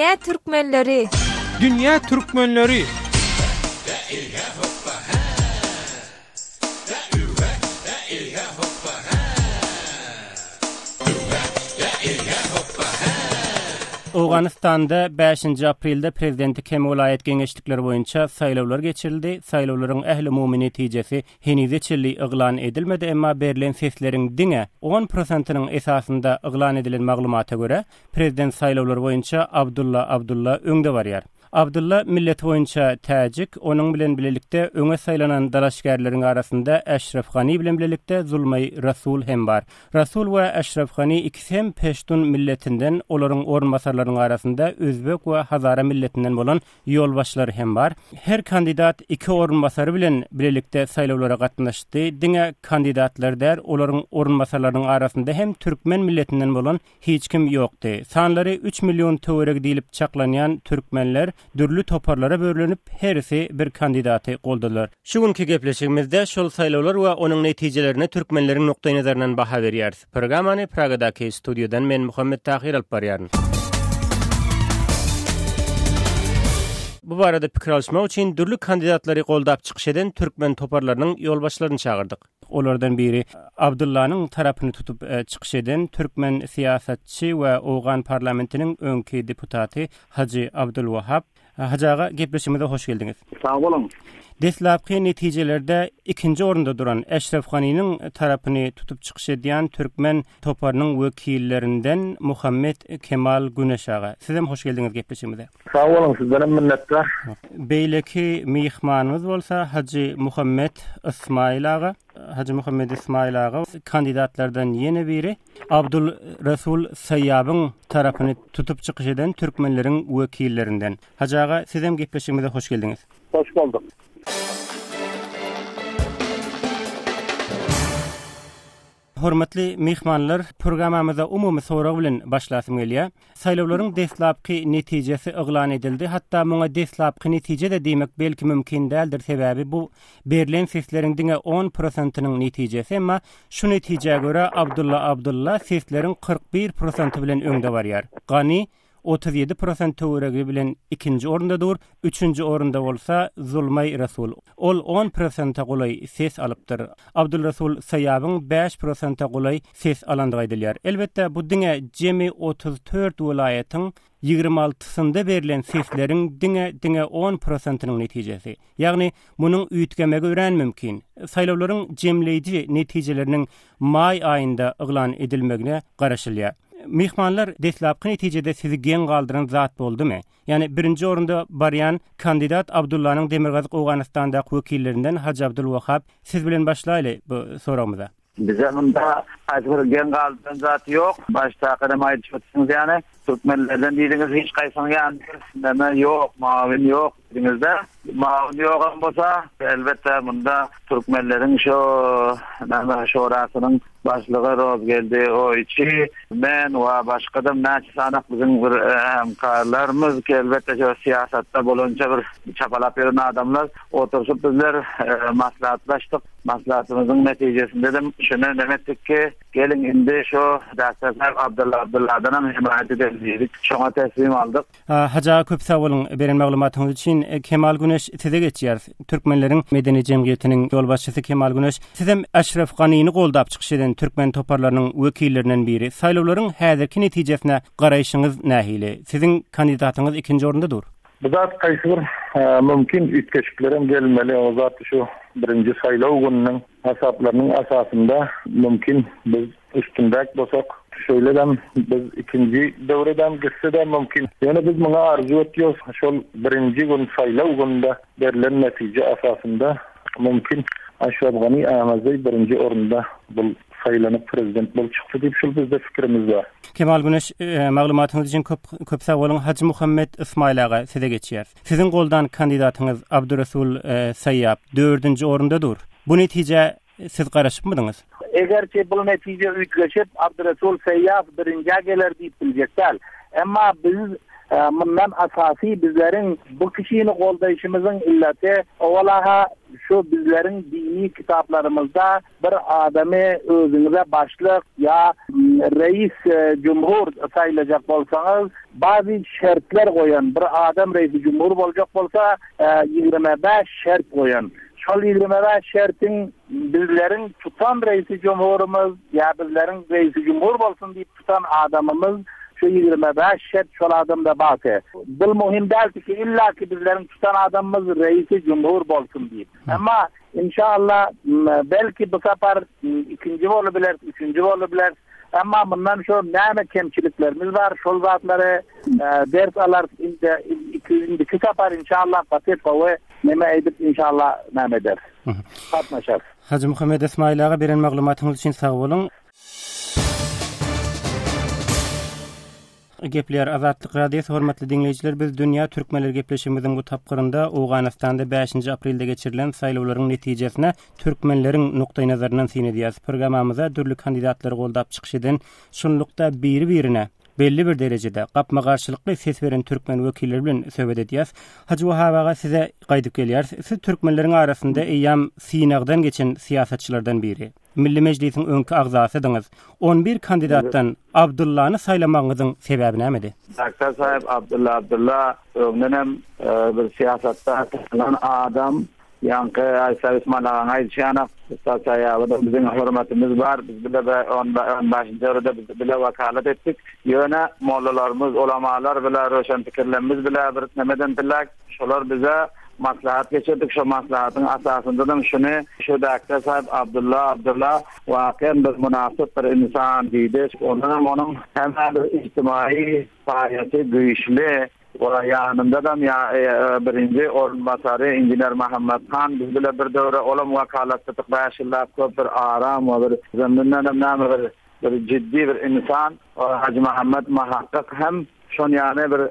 Dünya Türkmenleri. Dünya Türkmenleri. Awganistanda 5 aprelde prezidenti Kemolayet Geňeşlikleri boýunça saýlawlar geçirildi. Saýlawlaryň ähli umumy netijesi henize çilli yglan edilmedi, emma berilen sesleriň diňe 10%-nyň esasında yglan edilen maglumata görä prezident saýlawlar boýunça Abdulla öňde barýar. Abdulla millet boýunça täjik, onuň bilen bilelikde öňe saýlanan dalaşgärleriň arasynda Eşref Gani bilen bilelikde Zulmay Rasul hem bar. Rasul we Eşref Gani ikisi hem Peştun milletinden, olaryň ornbasarlaryň arasynda Özbek we Hazara milletinden bolan ýolbaşlary hem bar. Her kandidat iki ornbasary bilen bilelikde saýlawlara gatnaşdy. Diňe kandidatlar der, olaryň ornbasarlaryň arasynda hem Türkmen milletinden bolan hiç kim ýokdy. Sanlary 3 milyon töwereg diýilip çaklanýan türkmenler dürlü toparlara bölünüp herisi bir kandidaty goldalar. Şu günkü gepleşigimizde şol saýlawlar we onuň netijelerini türkmenleriň nokta nazaryndan baha berýäris. Programmany Pragadaky studiodan men Muhammed Tahir alyp barýaryn. Bu barada pikir alışmak için dürlü kandidatlary goldap çykyş eden türkmen toparlarynyň ýolbaşlaryny çağırdyk. Olardan biri Abdullanyň tarapyny tutup çykyş eden türkmen siýasatçy we Awgan parlamentiniň öňki deputaty Haji Abdulwahap. Hajaga gepleşigimize hoş geldiňiz. Sağ bolun. Deslapky netijelerde ikinji orunda duran Eşref Gany'nyň tarapyny tutup çykyş eden türkmen toparynyň wekillerinden Muhammed Kemal Güneş aga. Sizem hoş geldiňiz gepleşigimize. Sağ bolun, sizden minnetler. Beýleki mihmanymyz bolsa Haji Muhammed Ismail aga. Haji Muhammed Ismail aga kandidatlardan ýene biri Abdul Rasul Sayyabyň tarapyny tutup çykyş eden türkmenleriň wekillerinden. Haji aga, sizem gepleşigimize hoş geldiňiz. Hoş bulduk. Hormatly mihmanlar, programamyza umumy sorag bilen başlasym gelýär. Saýlawlaryň deslapky netijesi yglan edildi. Hatda muňa deslapky netije de diýmek belki mümkin däldir, sebäbi bu berilen sesleriň diňe 10%-nyň netijesi, emma şu netijeye görä Abdulla sesleriň 41% bilen öňde barýar. Gani 37% töweregi bilen ikinji orunda dur, üçüncü orunda bolsa Zulmay Rasul. Ol 10% golay ses alypdyr. Abdul Rasul Sayyabyň 5% golay ses alandygy edilýär. Elbetde bu diňe jemi 34 welaýatyň 26-synda berilen sesleriň diňe 10%-nyň netijesi. Ýagny munyň üýtgemegi ören mümkin. Saýlawlaryň jemleýici netijeleriniň may aýynda yglan edilmegine garaşylýar. Mihmanlar deslapky netijede sizi geň galdyran zat boldymy? Yani birinji orunda baryan kandidat Abdullanyň Demirgazyk Awganastandaky wekillerinden Haji Abdulwahap. Siz bilen başlaýly bu soragymyza. Bize bunda aýdyr geň galdyran zat ýok. Başta kadam aýdypsyňyz, ýani türkmenlerden diýdiňiz hiç gaýsyny ýa-ni ýok, mawin ýok diňizde. Mawin ýok bolsa, elbetde bunda türkmenleriň şorasynyň başlygy roz geldi. O içi men we başga-da näçe sanak biziň bir hemkarlarymyz elbetde şu siýasatda bolança bir çapalap beren adamlar oturup bizler maslahatlaşdyk. Maslahatymyzyň netijesinde de şunu demetdik ki gelin indi şu dastlap Abdullah'dan himayet edildik. Şoňa teslim aldyk. Haja köp sag bolun beren maglumatyňyz üçin. Kemal Güneş size geçýär. Türkmenleriň medeni jemgyýetiniň ýolbaşçysy Kemal Güneş. Sizem Eşref Gany'ny goldap çykyş eden türkmen toparlarynyň wekillerinden biri. Saýlawlaryň häzirki netijesine garaýşyňyz nähili? Siziň kandidatyňyz ikinji orunda dur. Bu zat kaýsydyr mümkin ütkeşiklerim gelmeli. O zat şu birinji saýlaw gününiň hasaplarynyň asasynda mümkin biz üstündäk bolsak şöyleden biz ikinji döwreden gitsede mümkin. Yani biz muňa arzu etýäs şol birinji gün saýlaw gününde berilen netije asasynda mümkin Eşref Gany Ahmedzi birinji orunda bu saýlanyp prezident bolup çykdy diýip şol bizde fikrimiz bar. Kemal Güneş, maglumatyňyz üçin köp sag bolun. Haji Muhammed Ismail aga size geçýär. Siziň goldan kandidatyňyz Abdurrasul Sayyab 4-nji orunda dur. Bu netije siz garaşypmydyňyz? Egerçi bu netije ütgeşip Abdurrasul Sayyab birinji geler diýip bilýärler. Emma biz bundan asasy bizleriň bu kişini goldaýşymyzyň illeti owalaha şu bizleriň dini kitaplarymızda bir adamy özüňize başlyk ya reis cumhur sayılacak bolsanız bazı şartlar koyan bir adam reis cumhur bolacak bolsa 25 şart koyan. Şol 25 şartın bizlerin tutan reis cumhurumuz ya bizlerin reis cumhur bolsun deyip tutan adamımız şu 25 şart şol adamda bakı. Bu muhim değil ki illa ki bizlerin tutan adamımız reis cumhur bolsun deyip. Ama inşallah belki bu sefer ikinci olabilir, üçüncü olabilir. Ama bundan şu näme kemçiliklerimiz var. Şol zatları ders alar iki sefer inşallah patet ve näme edip inşallah näme der. Fatmaşar. Hacı Muhammed İsmail ağa beren maglumatınız için sağ olun. Gepler Azatlyk Radiosu hormatly dinleýijiler, biz dünýä türkmenleri gepleşigimiziň bu tapgyrynda Awganystanda 5 aprelde geçirilen saýlawlaryň netijesine türkmenleriň nukdaý nazaryndan synedýäs. Programamyza dürli kandidatlary goldap çykyşydan şunlukda biri-birine belli bir derejede gapma garşylykly ses beren türkmen wekilleri bilen söhbet edýäs. Hacı Wahab aga size gaýdyp gelýär. Siz türkmenleriň arasynda eýam synagdan geçen siýasatçylardan biri. Milli Meclisiň öňkü agzasydyňyz. 11 kandidatdan Abdullahny saýlamagyňyzyň sebebi nämedi? Doktor sahip Abdullah öňden bir siyasatda tanınan adam yankı Aysel İsmail ağaň aýdýany saýaby da biziň hormatymyz bar. Biz bile 15-nji ýylda biz bile wakalat etdik. Ýöne mollalarymız, ulamalar bile roşan pikirlerimiz bile bir nemeden bilek. Şolar bize maslahat geçirdik. Şu maslahatın asasında da şu doktor sahip Abdullah vakıen bir münasip bir insan deydi. Onun hem bir ictimai faaliyeti güýçli ve yanında da birinci orunbaşary injiner Muhammed Han biz bile bir döwre olam wakalatlyk başlap köp bir aram we bir zeminden bir ciddi bir insan Hacı Muhammed muhakkak hem şon yani bir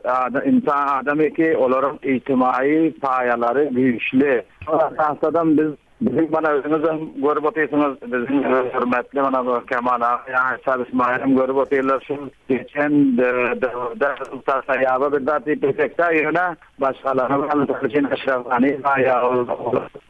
insan adamı ki olarak ictimai payalary güýçli. Asasadan bizim bana özünüzün görüp otuyorsunuz, bizim hürmetli bana bu Kemal Ağa, yani Sabit İsmail'im görüp otuyorlar. Şu geçen dövrde Usta Sayyab'a bir dati prefekta yöne başkalarına için Eşrefani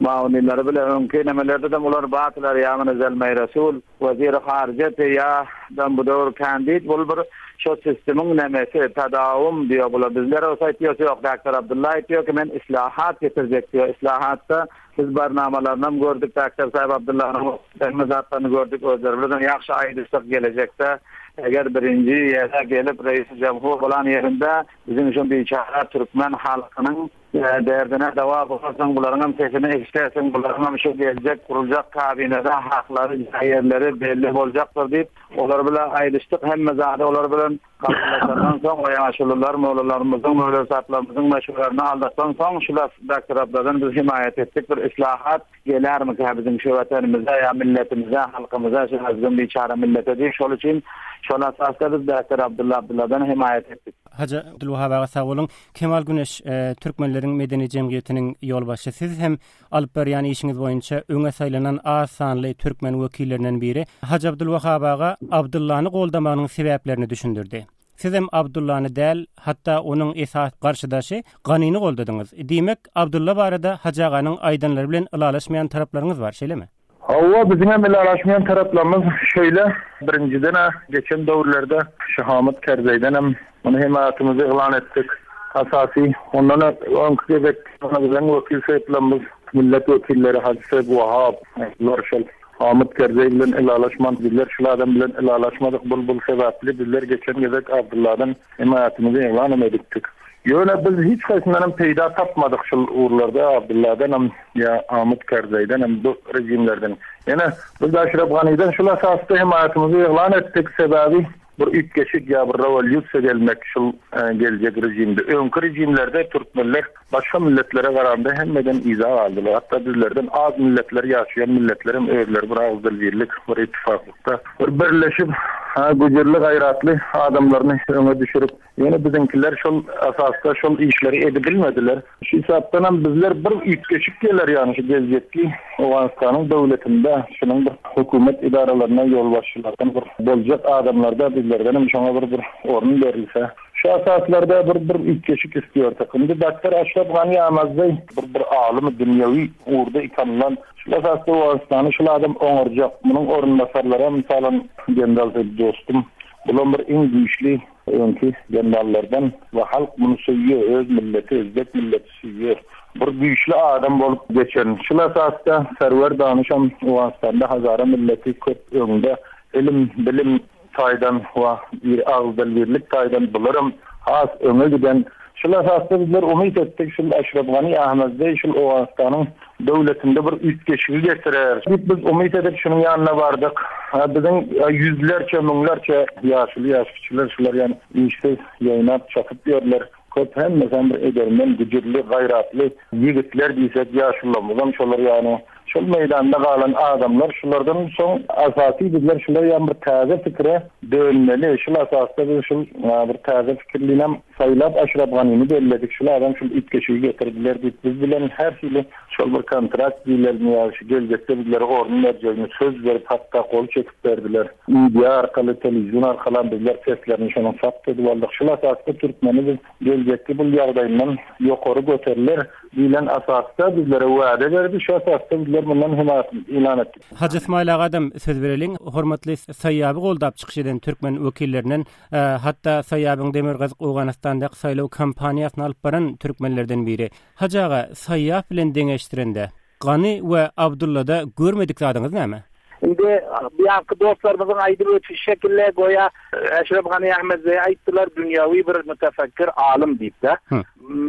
maunileri bile mümkün emelerde de ular batılar ya Menzel Resul Vezir-i Haricet ya bu dövr kandid bulbur şu sistemin nemesi tadavum diyor bula bizlere o saytıyorsa yok Dr. Abdullah diyor ki men islahat getirecek diyor. İslahatta biz barnamalarından gördük Dr. Sahip Abdullah'ın mezatlarını gördük özlerden yaxşı aydırsak gelecekte eğer birinci yere gelip reis-i cumhur olan yerinde bizim için bir çare Türkmen halkının derdine deva bulursan bunların sesini ekstersin bunların şu gelecek kurulacak kabinede hakları yerleri belli olacaktır deyip onlar bile ayrıştık hem mezade onlar bile kapılarından sonra yaşlılar moğollarımızın moğolsatlarımızın meşhurlarını aldıktan sonra şular Dr. Abdulah'dan biz himayet ettik bir islahat gelir mi ki bizim şu vatanımıza ya milletimize halkımıza şu azgın bir çare millete değil şol için şol asasda biz Dr. Abdullah'dan himayet ettik. Hacı Abdulwahab ağa sağ olun. Kemal Güneş Türkmenlerin medeni cemiyetiniň ýolbaşçy. Siz hem alyp berýän işiňiz boýunça öňe saýlanan az sanly türkmen wekillerinden biri. Hacı Abdulwahab ağa Abdullahny goldamanyň sebäplerini düşündirdi. Siz hem Abdullahny däl, hatda onuň esas garşydaşy Ganyny goldadyňyz. Diýmek Abdullah barada Hacı aganyň aýdanlary bilen ylalaşmaýan taraplaryňyz bar, şeýlemi? Hava bizim hem ylalaşmaýan taraplarymyz şöyle birinciden geçen döwürlerde Şahamat Kerzey'den hem onu himayatımızı ilan ettik. Asasi ondan önkü bekleyen vekil sayıplarımız millet vekilleri Hacı Sayyid Wahab, Lorşal, Ahmet Kerzey bilen ilalaşman bizler şu adam bilen ilalaşmadık bul sebepli bizler geçen gezek Abdullah'dan himayatımızı ilan ettik. Yöne biz hiç kaysından peyda tapmadık şu uğurlarda Abdullah'dan hem ya Ahmet Kerzey'den hem bu rejimlerden. Yani biz de Aşraf Gani'den şu asasda himayatımızı ilan ettik sebebi bir ilk geçik ya bir revolüsyon gelmek şu gelecek rejimde. Önkü rejimlerde Türkmenler başka milletlere kararında hemmeden izah aldılar. Hatta bizlerden az milletler yaşayan milletlerin öyleler bir ağızdır birlik, bir ittifaklıkta. Bir birleşip gücürlü gayratlı adamlarını öne düşürüp yani bizimkiler şu asasda şu işleri edebilmediler. Şu hesaptan bizler bir ilk geçik gelir yani şu gelecekki Afganistan'ın devletinde şunun hükümet idaralarına yol başlarından bir bolcak adamlarda bizlerden şuna bir orun verilse şu asaslarda bir ilk geçik istiyor takımda. Dr. Aşraf Gani Amazdey bir alimi dünyevi uğurda ikanılan Esasda o aslanı şol adam oňarjak. Munyň orunbasarlary misalan General dostum, bular bir iň güýçli öňki generallardan we halk muny söýýär, öz milleti, özbek milleti söýýär. Bir güýçli adam bolup geçen. Şol esasda serwer danışan o aslanda hazara milleti köp öňünde ilim, bilim taýdan we bir agzal birlik taýdan bularym has öňe giden. Şol esasda bizler umyt etdik şol Eşref Gani Ahmedbey şol Owastanyň döwletinde bir üýtgeçigi getirer. Biz umyt edip şunun ýanyna bardyk. Biziň yüzlerçe, miňlerçe ýaşlylar şular ýani işte ýaýnap çapyp berler. Köp hemmesem bir edermen güjürli, gaýratly ýigitler diýsek ýaşlylarymyz şolar ýani şol meýdanda galan adamlar şulardan soň asasy bizler şular ýa-ni bir täze fikre dönmeli. Şol asasda biz şol bir täze fikirlinem saýlap Eşref Ganyny belledik. Şol adam şol üýtgeçigi getirdiler. Biz bilen her şeýle şol bir kontrakt diýilmi ýa-ni gelecekde bizlere orny berjegini söz berip hatta kol çekip berdiler. Media arkaly, telewizyon arkaly bizler seslerini şonuň sapdyp boldyk. Şol asasda türkmeniz gelecekde bu ýagdaýyndan ýokary göteriler diýilen asasda bizlere wada berdi. Şol asasda bizler bundan himayat ilan etdik. Hacı İsmail Agadam söz bereliň. Hormatly Saýyaby goldap çykyş eden türkmen wekillerinden hatta Saýyabyň Demirgazyk Awganastandaky saýlaw kampaniýasyny alyp baran türkmenlerden biri. Hacı aga Saýyap bilen deňeşdirende Gany we Abdullada görmedik zadyňyz näme? Indi biýanky dostlarymyzyň aýdyp ötüş şekilde goýa Eşref Gani Ahmedbey aýtdylar dünýäwi bir mütefekkir alim diýip-de.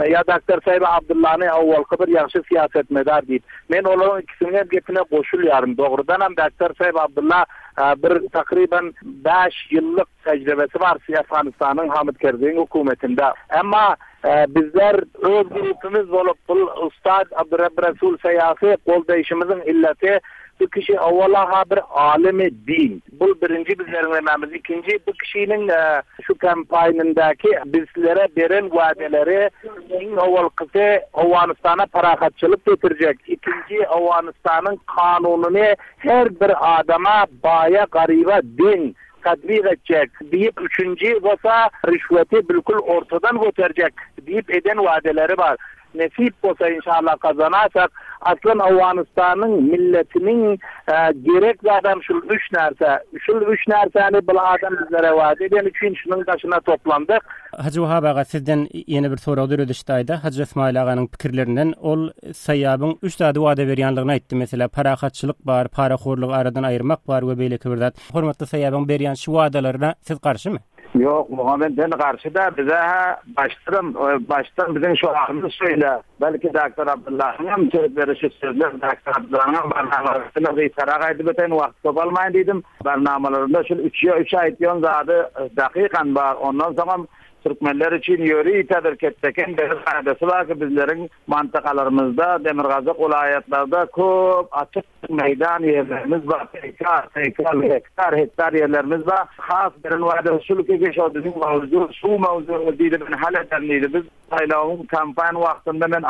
Ya Dr. Saýyp Abdullany awwalky bir ýaxşy siýasetmedar diýip. Men olaryň ikisiniň gepine goşulýarym. Dogrudan hem Dr. Saýyp Abdullah bir takriben 5 ýyllyk tejribesi bar Afganistanyň Hamid Karzai hökümetinde. Emma bizler öz grupymyz bolup bu Ustad Abdurrahman Resul Saýasy goldaýşymyzyň illeti bu kişi awwala bir alimi din. Bu birinci bizlerin önemimiz. İkinci bu kişinin şu kampanyanındaki bizlere beren vadeleri awwalkısı Awganistan'a parakatçılık getirecek. İkinci Awganistan'ın kanununu her bir adama baya gariba din tadbik edecek deyip üçüncü olsa rüşveti bilkul ortadan götürecek deyip eden vadeleri var. Nesip olsa inşallah kazanarsak aslan Awganistanyň milletiniň gerek adam şu üç närseni bu adam bizlere wada eden üçin şunun başına toplandyk. Hacı Wahab aga sizden ýene bir soraw döredişdaýda Hacı İsmail aganyň pikirlerinden ol Saýyabyň 3 zady wada berýänligini aýtdy. Mesela parakatçylyk bar, paraxorlygy aradan aýyrmak bar we beýleki bir zat. Hormatly Saýyabyň berýän şu wadalaryna siz garşymy? Yok, Muhammed'den karşıda bize baştan bizim şu ağımız söyle. Belki Dr. Abdullah'ın sözleri sözler, Dr. Abdullah'ın barnamalarını reytara beten vakit topalmayın dedim. Barnamalarında şu 3 ay diyon zadı dakikan var. Ondan sonra Türkmenler için yöri itadır ketteken bir adası var ki bizlerin mantakalarımızda, Demirgazyk vilayetlarda çok açık meydan yerlerimiz var. Hektar yerlerimiz var. Has birin vade şuluk geçiyor bizim su mevzu deydi ben halederliydi. Biz saýlawyň kampanya vaktinde ben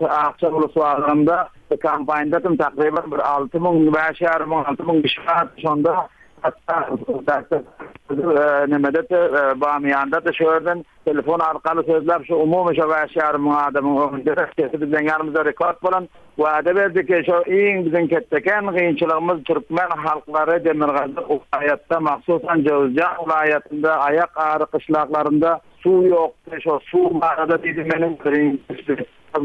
Akça ulusu ağlarında kampanyada takriben bir 6.000 kişi var. Şonda hatta nemedet Bamyan'da da şöyle telefon arkalı sözler şu umumi şevaşarımın adamın önünde bizden yanımızda rekord bolan vade verdik ki şu iň bizden ketteken gynçylygymyz Türkmen halkları Demirgazyk vilayetinde mahsusan Jowzjan vilayetinde ayak ağrı kışlaklarında su yok. Şu su barada dedi benim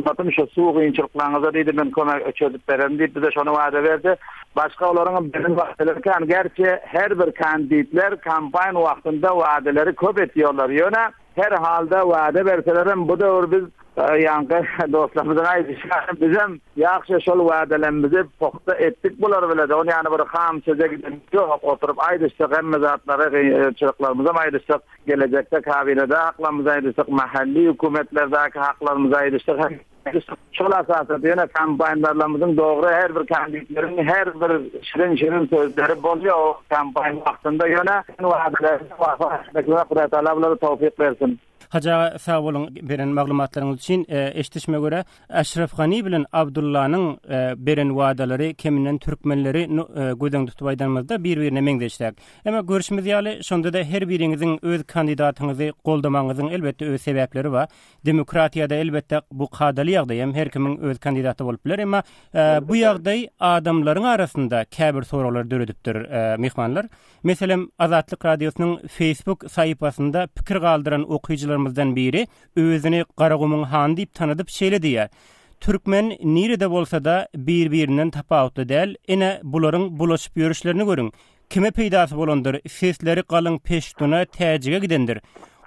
Batım şu su gynçylyklaryňyza dedi men kömek çözüp berem diýip bize şonu wada berdi. Başga olaryň birin wagtlarken gerçi her bir kandidatlar kampanya wagtynda wadaları köp etýärler. Ýöne her halda wada berselerem bu döwür biz yankı dostlarımızın aýdyşy bizim ýaxşy şol wadalarymyzy pokta etdik bular biledi. Onu ýani bir ham söze giden ýok oturup aýdyşdyk hemme zatlary gynçylyklarymyza aýdyşdyk. Gelecekde kabinede haklarymyzy aýdyşdyk, mahalli hökümetlerdäki haklarymyzy aýdyşdyk. Şol asasda ýene kampanyalarymyzyň dogry her bir kandidatlaryň her bir şirin sözleri bolýar o kampanya wagtynda ýene wadalar Huda taala tawfik bersin. Haja sağ bolun beren maglumatlaryňyz üçin. Eşitişme göre Aşraf Gani bilen Abdullanyň beren wadalary keminden türkmenleri gödeň tutup aýdanmazda bir-birine meňdeşler. Emma görüşmiz ýaly şonda da her biriňiziň öz kandidatyňyzy goldamaňyzyň elbetde öz sebäpleri bar. Demokratiýada elbetde bu kadaly ýagdaý hem her kimiň öz kandidaty bolup biler, emma bu ýagdaý adamlaryň arasynda käbir soraglar döredipdir mehmanlar. Meselem Azatlyk radiosynyň Facebook sahypasynda pikir galdyran okuyjylarymyzdan biri özüni Garagumyň han diýip tanydyp şeýle diýär. Türkmen nirede bolsa da bir-birinden tapawutly däl. Ene bularyň bulaşyp ýörüşlerini görüň. Kime peýdasy bolandyr, sesleri galyň peşduna täjige gidendir.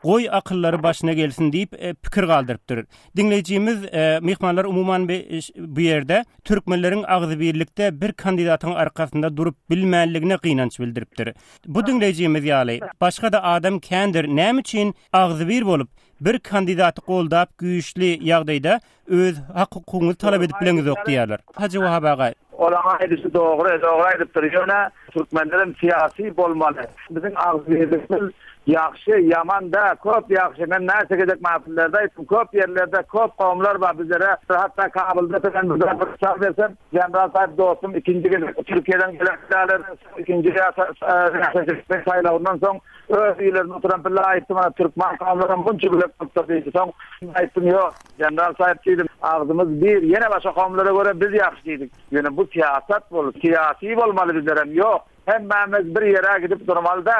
Goy akyllary başyna gelsin diýip pikir galdyrypdyr. Dinleýijimiz mehmanlar umuman bu ýerde türkmenleriň agzy birlikde bir kandidatyň arkasynda durup bilmänligine gynanç bildiripdir. Bu dinleýijimiz ýaly başga da adam kändir näme üçin agzy bir bolup bir kandidaty goldap güýçli ýagdaýda öz hakykyny talap edip bileňiz ok diýerler. Hacı Wahab agay. Olama edisi doğru aýdyp durýar. Türkmenlerin siyasi bolmaly. Biziň agzy birligimiz yaxşı, yaman da, köp yaxşı. Men näse gedek mahfillerde aýtdym, köp ýerlerde köp kawmlar bar bizlere. Hatda Kabulda ben bir çağ versem, General Tayyip dostum ikinci gün Türkiýeden gelenler ikinci saýlawyndan soň öz ýerlerinde oturan bir aýtdym, Türkmen kawmlaryň bunça bilek tutdy. Soň aýtdym, ýok, General Tayyip diýdim, agzymyz bir, ýene başga kawmlara göre biz yaxşı diýdik. Ýöne bu siyasat bolup, siyasi bolmaly bizlerem, ýok. Hemmemiz bir yere gidip durmalda.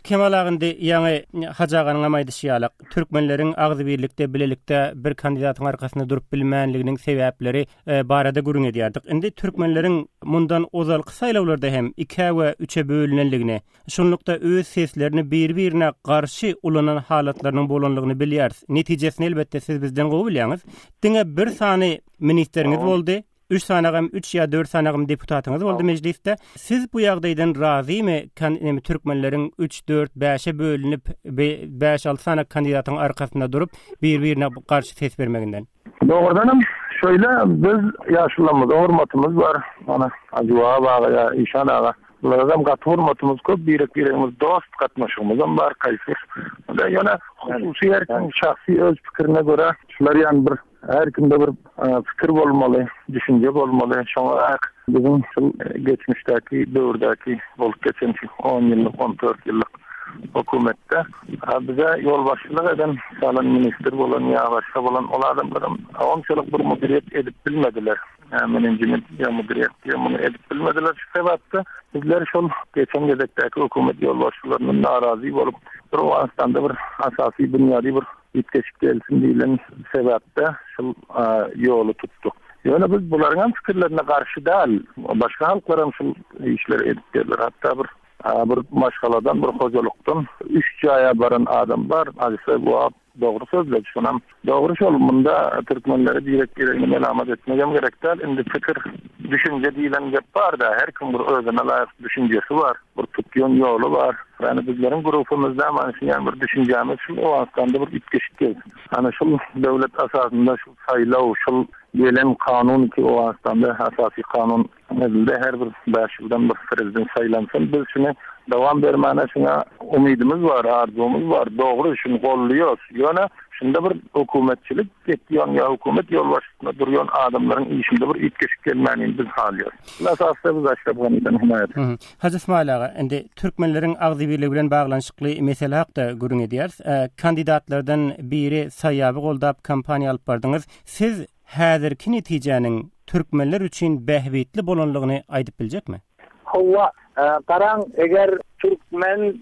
Kemal agyndy ýa-ni hajaganyň amaýdyşýalyk türkmenleriň agzy birlikde bilelikde bir kandidatyň arkasynda durup bilmänliginiň sebäpleri barada görüň edýärdik. Indi türkmenleriň mundan ozalky saýlawlarda hem 2 we 3e bölünenligini, şonlukda öz seslerini bir-birine garşy ulanan halatlarynyň bolanlygyny bilýäris. Netijesini elbetde siz bizden gowy bilýäňiz. Diňe bir sany ministeriňiz boldy. 3 sanagam 3 ya 4 sanagam deputatyňyz boldy meclisde. Siz bu ýagdaýdan razymy? Türkmenleriň 3 4 5-e bölünip 5-6 sanag kandidatyň arkasynda durup bir-birine garşy ses bermeginden. Doğrudanım şöyle biz ýaşulamyz, hormatymyz bar. Ana Ajwa baga, İşan aga. Bunlardan gatwurmatymyz köp, birek-biregimiz dost gatnaşygymyz bar kaýsy. Da ýöne hususy herkiň şahsy öz pikirine göre şular ýan bir her kimde bir fikir bolmaly, düşünje bolmaly. Şoňa bizim geçmişdäki döwürdäki bolup geçen 10 ýyllyk, 14 ýyllyk hökümetde bize ýol başçylyk eden salan minister bolan ýa başga bolan ol adamlarym onçalyk bir mudiriyet edip bilmediler. Menejment ýa mudiriyet ýa muny edip bilmediler. Şu sebäpde bizler şol geçen gedekdäki hökümet ýol başçylarynyň narazy bolup bir Awganistanda bir asasy dünýävi bir ýetgeşik gelsin diýilen sebäpde şu ýolu tutduk. Ýöne biz bularyň pikirlerine garşy däl, başga halklaryň şu işleri edip berler. Hatda bir maşgaladan bir hojalykdan 3 jaýa baran adam bar. Aýsa bu dogry sözler. Şonam dogry şol munda türkmenleri direkt melamat etmegem gerekdir. Indi pikir, düşünje diýilen gep bar da her kim bir özüne laýyk düşünjesi bar. Bir tutýan ýolu bar. Yani bizlerin grubumuzda manşyan bir düşünjemiz şu Awganistanda bir ýetgeşik gelsin. Ana şu döwlet asasynda şu saýlaw, şu gelen kanun ki Awganistanda asasy kanun edildi. Her bir 5 ýyldan bir prezident saýlansyn. Biz şunu dowam bermäne şuna umydymyz bar, arzumyz bar. Dogry şunu gollaýar. Ýöne şunda bir hökümetçilik etýän ýa hökümet ýol başynda durýan adamlaryň işinde bir ýetgeşik gelmäni biz halýar. Asasda biz Aşraf Gany'dan himayet. Hacı İsmail ağa, indi türkmenleriň agzy birligi bilen baglanşykly mesele hakda görüň edýäris. Kandidatlardan biri saýaby goldap kampaniýa alyp bardyňyz. Siz häzirki netijäniň türkmenler üçin behbetli bolanlygyny aýdyp biljekmi? Hawa Qarang, eger Türkmen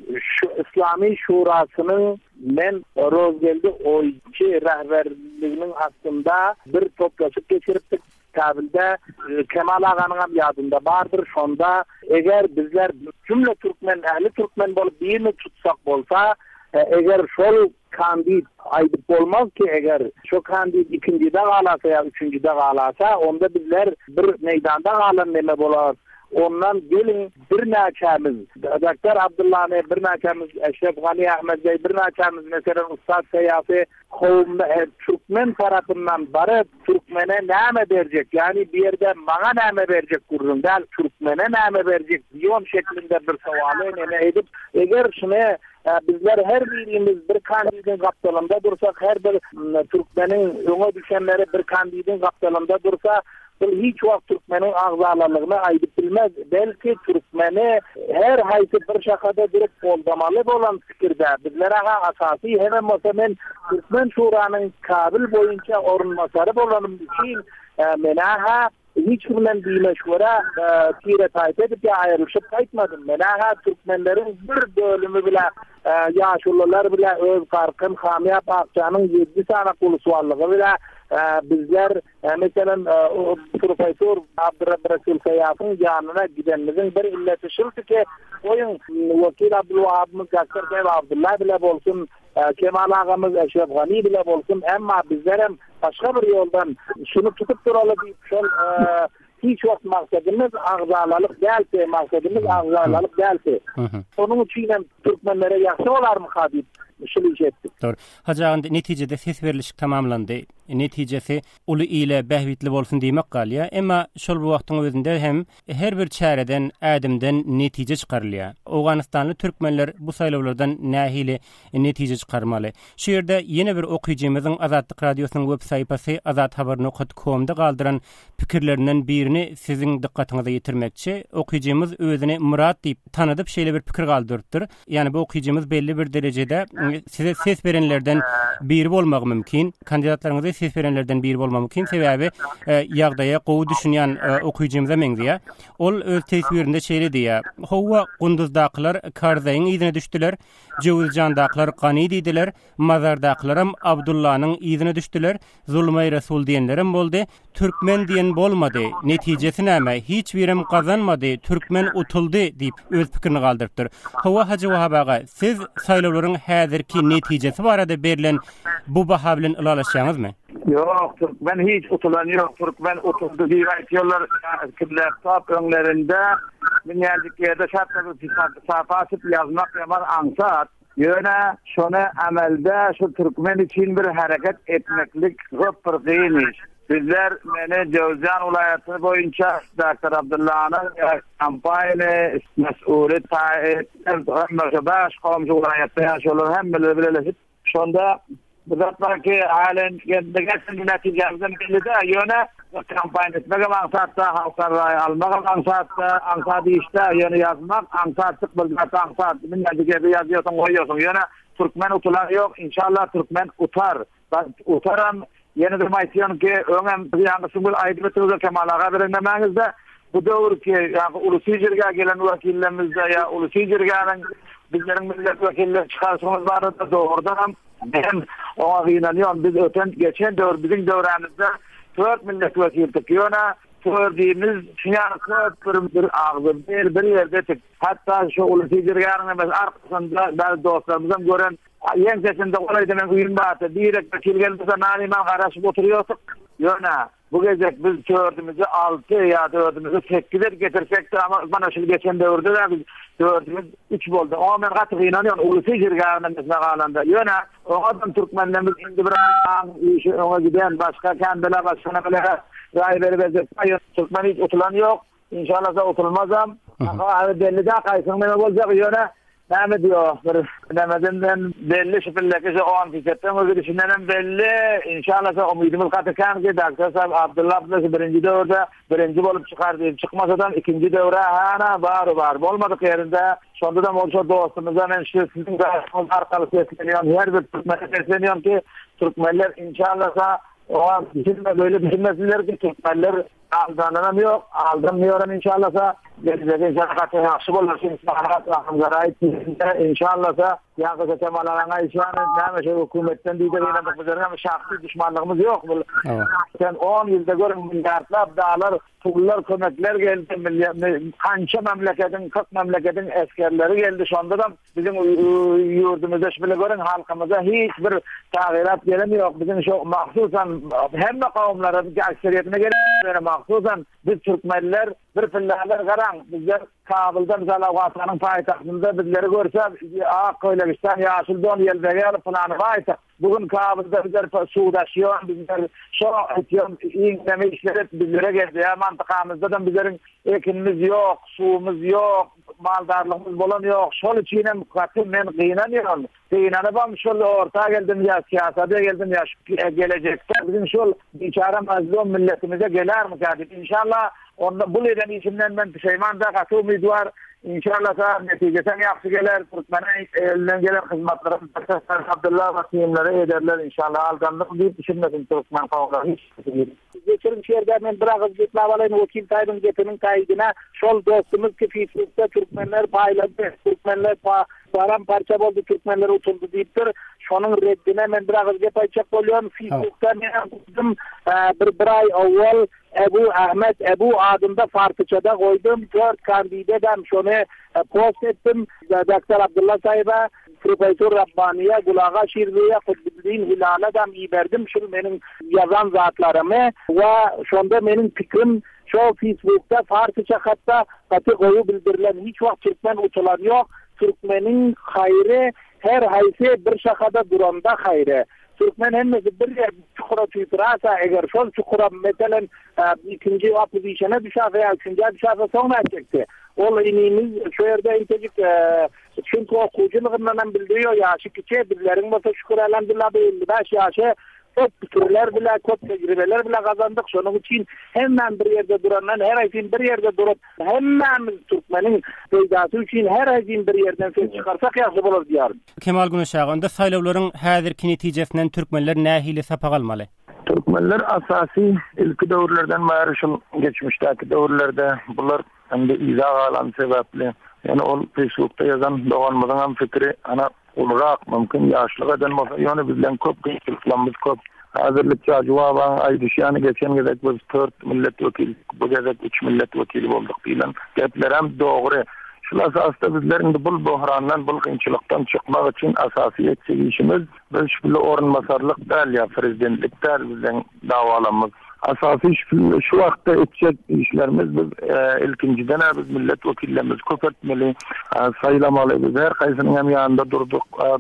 İslami Şurasynyň men rozgeldi oýçy rahberliginiň aslında bir toplaşyp geçiripdik. Kabilde Kemal Aganyň ýadynda bardyr. Şonda eger bizler cümle Türkmen, ähli Türkmen bolup birini tutsak bolsa, eger şol kandid aýdyp bolmaz ki, eger şo kandid ikincide galasa ýa üçüncide galasa, onda bizler bir meýdanda galan neme bolar. Ondan gelin bir näçemiz, Dr. Abdullany bir näçemiz, Eşref Gani Ahmedjey bir näçemiz, mesela Ustad Seýafi Türkmen tarapyndan baryp Türkmene näme berjek? Yani bir ýerde maňa näme berjek gurrundan Türkmene näme berjek diýen şeklinde bir sowaly neme edip, eger şunu bizler her birimiz bir kandidatın kaptalında dursak, her bir Türkmenin öňe düşenleri bir kandidatın kaptalında dursa, bu hiç wagt Türkmenin agzalarlygyny aýdyp bilmez. Belki Türkmeni her haýsy bir şakada direkt goldamaly bolan pikirde. Bizler asasy hem men Türkmen şuranyň Kabil boýunça orunmasary bolanym üçin menaha hiç bilen diýmeşwara tire taýt edip aýrylyşyp aýtmadym. Menaha Türkmenleriň bir bölümi bilen ýaşullar bilen öz garkyn Hamya Pakçanyň 7 sana kulusuwarlygy bilen bizler mesela Profesör Abdurrahman Sayyaf'ın yanına gidenimizin bir illeti şudur ki oyun Vakil Abdülvahap'ımız Gakkar Abdullah bile bolsun, Kemal ağamız Eşref Gani bile bolsun, ama bizler hem başka bir yoldan şunu tutup duralı deyip hiç vakt maksadımız ağzalalık değilse, maksadımız ağzalalık değilse. Onun için Türkmenlere yakşı olar mı kadip? Doğru. Hacağın neticede ses verilişik tamamlandı. Neticesi ulu ile behvitli bolsun diýmek galya. Emma şol bu wagtyň özünde hem her bir çäreden ädimden netije çykarylýar. Awganistanly türkmenler bu saýlawlardan nähili netije çykarmaly. Şu ýerde ýene bir okuyjymyzyň Azatlyk Radiosynyň web saýpasy azathabar.com-da galdyran pikirlerinden birini siziň dikkatiňize ýetirmekçi. Okuyjymyz özüni Murat diýip tanadyp şeýle bir pikir galdyrdyr. Ýani bu okuyjymyz belli bir derejede size ses verenlerden biri bolmagy mümkin. Kandidatlaryňyza ses verenlerden biri bolmagy mümkin. Sebäbi ýagdaýa gowy düşünýän okuyjymyza meňdiýär. Ol öz tesbirinde şeýle diýär. Howa Gunduzdaklar Karzaýyň ýygyna düşdiler. Jowuzjandaklar Gany diýdiler. Mazardaklarym Abdullanyň ýygyna düşdiler. Zulmay Rasul diýenlerim boldy. Türkmen diýen bolmady. Netijesi näme? Hiç birim gazanmady. Türkmen utuldy diýip öz pikirini galdyrdyr. Howa Hacı Wahap aga, siz saýlawlaryň häzirki netijesi barada berilen bu baha bilen ilalaşýaňyzmy? Yok, Türkmen hiç utulan yok. Türkmen utuldu diýip aýtýarlar. Kimler top öňlerinde dünýädeki ýerde şartlar safasyp ýazmak ýaman aňsat. Ýöne şonu amelde şu Türkmen için bir hareket etmeklik çok bir gynýyş. Bizler meni Jowzjan ulayaty boýunça Dr. Abdullah'ın kampanya mesulü taýip baş gomşy ulayatda ýaşaýarlar hemmeleri bileşip şonda bizatlarki halen geçen netijemizden belli-de ýöne kampanya etmege maksatda halklar raý almak maksatda aňsady işte ýöne ýazmak aňsatlyk bir aňsat minädeki ýazýarsyň goýýarsyň ýöne Türkmen utulan ýok, inşallah Türkmen utar. Utaram yeni bir maýtýan ki öňem ýangysyň bir aýdypdyr Kemal aga berenmemäňizde bu döwür ki ulusy ýerge gelen wakillerimizde ýa ulusy ýergäniň bizleriň millet wakilleri çykarsyňyz barada doğrudan hem o agynanýan biz öten geçen döwür biziň döwremizde 4 millet wakillik ýöne gördüğümüz bir ağzı bir yerde hatta şu ulusy ýergäniň arkasynda bazı dostlarymyzdan gören ýen sesinde golaýdan uýun bardy direkt kilgeldiňizde nanyman garaşyp oturýarsyk ýöne bu gezek biz gördüğümüzü 6 ya 4'ümüzü 8'ler getirsek ama bana şu geçen döwürde de biz gördüğümüz 3 boldy. Ama men gaty ýynanýan ulusy ýergäniň meselelerde ýöne o adam Türkmenlerimiz indi bir ona giden başka kendiler başkana bile raý berip Türkmen hiç utulan yok. İnşallah da utulmazam. Ama belli de kaysın ne olacak ýöne näme diýär? Nämeden belli şüphelleki o antisetten o girişinden belli. İnşallah da umydymyz gatykan ki Dr. Abdullah birinji döwürde birinji bolup çykar diýip çykmasadan ikinji döwre hana bar bolmadyk ýerinde. Şonda da moşa dostumyza men şu siziň arkaly seslenýän her bir Türkmen seslenýän ki Türkmenler inşallah da o an böyle düşünmesinler ki Türkmenler aldananam yok, aldanmıyorum inşallah da gelecek inşallah yaxşı bolar. Şimdi saharat rahmgaray inşallah da yankı temalalarına işaret näme şu hökümetten diýdi ýene bizleriň hem şahsy düşmanlygymyz yok. Sen 10 ýylda görün milyarlap dağlar, pullar, kömekler geldi. Kança memleketin, 40 memleketin eskerleri geldi. Şonda da bizim yurdumuzda şöyle görün halkımıza hiç bir taýyrat gelmiyor. Bizim şu mahsusan hem kavimlere ekseriyetine gelen mahsusan biz Türkmenler bir fillerler garan bizler Kabil'de mesela Awganistan'ın payitahtında bizleri görse Köýlegistan ýaşyl don ýelbege plany baýta. Bugün Kabil'de bizler suwdaşýan bizler şo etýän iňneme işleri bizlere geldi. Mantykamyzda da bizleriň ekinimiz yok, suwumuz yok, maldarlygymyz bolan ýok. Şol üçin hem men gynanýarym. Gynanypam şol orta geldim ya siyasata geldim ya gelecekde bizim şol biçara mazlum milletimize gelermi kadi. İnşallah onda bu eden içimden ben pişman da katı umidwar. İnşallah da neticesen yaxşı geler. Türkmene elinden gelen hizmetlerin Abdullah ve timleri ederler inşallah. Aldanlık deyip düşünmesin Türkmen kavga hiç. Geçirim şehirde men bırakıp gitme valayın vekil taydın getinin kaydına şol dostumuz ki Facebook'ta Türkmenler payladı. Türkmenler paramparça boldu, Türkmenler utuldu deyipdir. Şonun reddine men bırakıp gitayçak bolýan. Facebook'ta men okudum bir ay awval Ebu Ahmet Ebu adında farkıçada koydum. 4 kandidatam şonu post ettim. Dr. Abdullah Sayba, Profesör Rabbani'ye, Gulağa Şirli'ye, Kutbuddin Hilal'a da iberdim. Şu benim yazan zatlarımı ve şonda benim fikrim şu Facebook'ta farkıça hatta katı koyu bildirilen hiç vakt Türkmen uçulan yok. Türkmenin hayrı her haysi bir şakada duranda hayrı. Türkmen hemmesi bir yer çukura tüytürasa eğer şol çukura mesela ikinci opozisyona düşer veya üçüncü düşerse sonra edecekti. O inimiz şu yerde intecik çünkü okuyuculuğundan bildiriyor yaşı küçüğe birilerin mesela şükür elhamdülillah 55 yaşı çok fikirler bile, çok tecrübeler bile kazandık. Şunun için hemen bir yerde duranlar, her ayın bir yerde durup hemen Türkmenin peydası için her ayın bir yerden ses çıkarsak yaxşı olur diyorum. Kemal Güneşağa, onda saýlawlaryň häzirki netijesinden Türkmenler nähili sapa galmaly? Türkmenler asasi ilki döwürlerden maýryşyl geçmişdäki döwürlerde bular hem de izah alan sebäpli. Yani ol Facebook'ta yazan doğanmadan hem fikri ana olarak mümkün yaşlık eden yani bizden köp kıyıklarımız köp. Hazırlıkça cevabın aydışyanı geçen gezek biz 4 milletvekili, bu gezek 3 milletvekili olduk diyen gepler hem doğru. Şu asasda bizlerin de bu buhrandan, bu kıyınçılıktan çıkmak için asasi işimiz biz şu orunmasarlık değil ya prezidentlik değil bizden davalamız. Asasi şu vakta edecek işlerimiz biz ilkinciden biz milletvekillerimiz köpürtmeli, sayılamalı biz her kaysının hem yanında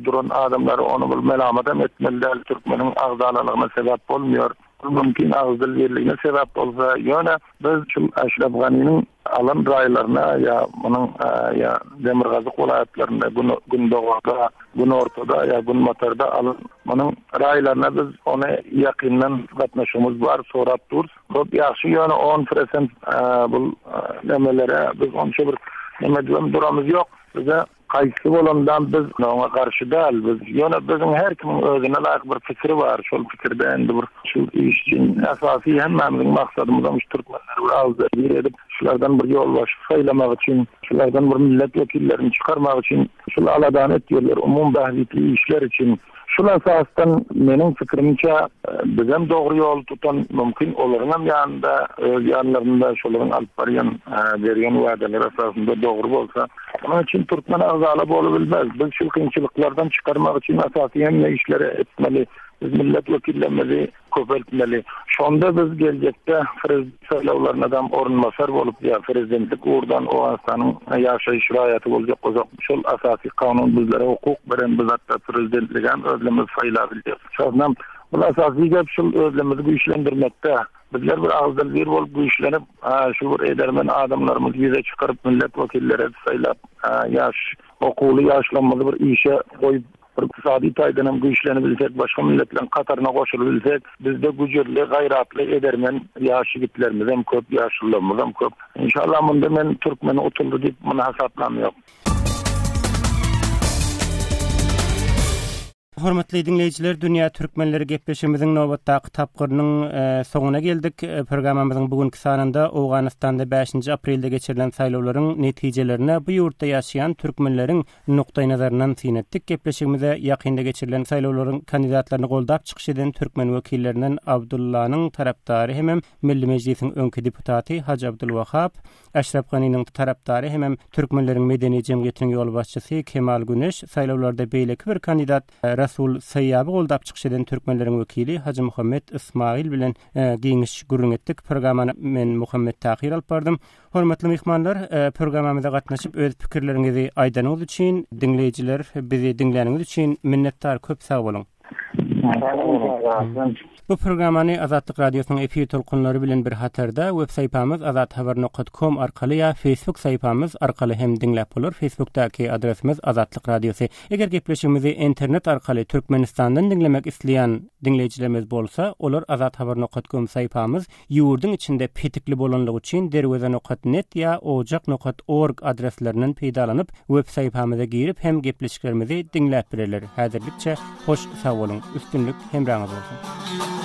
duran adamları onu melamet etmeliler. Türkmenin ağzalılığına sebep olmuyor. Mümkün ağızlı birliğine sebep olsa yöne biz şu Aşraf Gani'nin alan raylarına ya bunun ya Demirgazık vilayetlerinde Gündoğu'da, Günortada ya Günmatar'da alın bunun raylarına biz onu yakından katnaşımız var sorap duruz. Bu yaxşı yöne 10% bu demelere biz onca bir nemedüğüm duramız yok. Bize kayısı olandan biz ona karşı değil. Biz bizim her kimin özüne layık bir fikri var. Şol fikirde endi bir şu iş için esası hemmemizin maksadımızdan Türkmenleri bir ağızda bir edip şulardan bir yol başı saylamak için, şulardan bir milletvekillerini çıkarmak için, şular aladan ediyorlar umum bahvitli işler için. Şuna esasdan benim fikrimce bizim doğru yol tutan mümkün olurun yanında öz yanlarında şuların alpariyan veriyen vadeler esasında doğru olsa onun için Türkmen ağzalı olabilmez. Biz şu kıyınçılıklardan çıkarmak için asasiyen ne işleri etmeli. Biz milletvekillerimizi köpeltmeli. Şonda biz gelecekte sayılavlarından orunmasar olup ya prezidentlik uğurdan o hastanın yaşayış hayatı olacak olacak. Şol asasi kanun bizlere hukuk veren biz hatta prezidentliğen özlemiz sayılabileceğiz. Şondan bu asasi gep şol özlemizi güçlendirmekte. Bizler bir ağızdan bir olup güçlenip şu bir edermen adamlarımız yüze çıkarıp milletvekillere sayılap okulu yaşlanmalı bir işe koyup iktisadi taydanım güçlenebilsek, başka milletlerin katarına koşulabilsek, bizde gücürlü, gayratlı edermen yaşı gitlerimiz hem köp, yaşlılığımız hem köp. İnşallah bunda men Türkmen'e otuldu deyip bunu hasaplamıyor. Hormatly dinleyijiler, Dünya Türkmenleri gepleşimiziň nowbatdaky tapgyrynyň soňuna geldik. Programmamyzyň bugünkü sanynda Awganystanda 5-nji aprelde geçirilen saýlawlaryň netijelerine bu ýurtda ýaşaýan türkmenleriň nukdaý nazaryndan synetdik. Gepleşigimize ýakynda geçirilen saýlawlaryň kandidatlaryny goldap çykyş eden türkmen wekillerinden Abdullah'nyň tarapdary hem Milli Mejlisiň öňki deputaty Haji Abdulwahap, Aşraf Gani'nin tarapdary hem türkmenleriň medeni jemgyýetiniň ýol başçysy Kemal Güneş saýlawlarda beýleki bir kandidat Rasul Sayyabı goldap çykyş eden türkmenleriň wekili Haji Muhammed Ismail bilen giňiş gurrun etdik. Programmany men Muhammed Tahir alyp bardym. Hormatly mehmanlar, programmamyza gatnaşyp öz pikirleriňizi aýdanyňyz üçin, dinleyijiler bizi dinleýäniňiz üçin minnetdar, köp sag bolun. Bu programmany Azatlyk Radiosynyň efir tolkunlary bilen bir hatarda web saypamyz azathabar.com arkaly ya Facebook saypamyz arkaly hem dinläp bolar. Facebookdaky adresimiz Azatlyk Radiosu. Eger gepleşigimizi internet arkaly Türkmenistandan dinlemek isleýän dinleýijilerimiz bolsa, olar azathabar.com saypamyz ýurduň içinde petikli bolanlygy üçin derweze.net ya ojak.org adreslerinden peýdalanyp web saypamyza girip hem gepleşiklerimizi dinläp bilerler. Häzirlikçe hoş sag bolun. Üstünlük hemraňyz bolsun.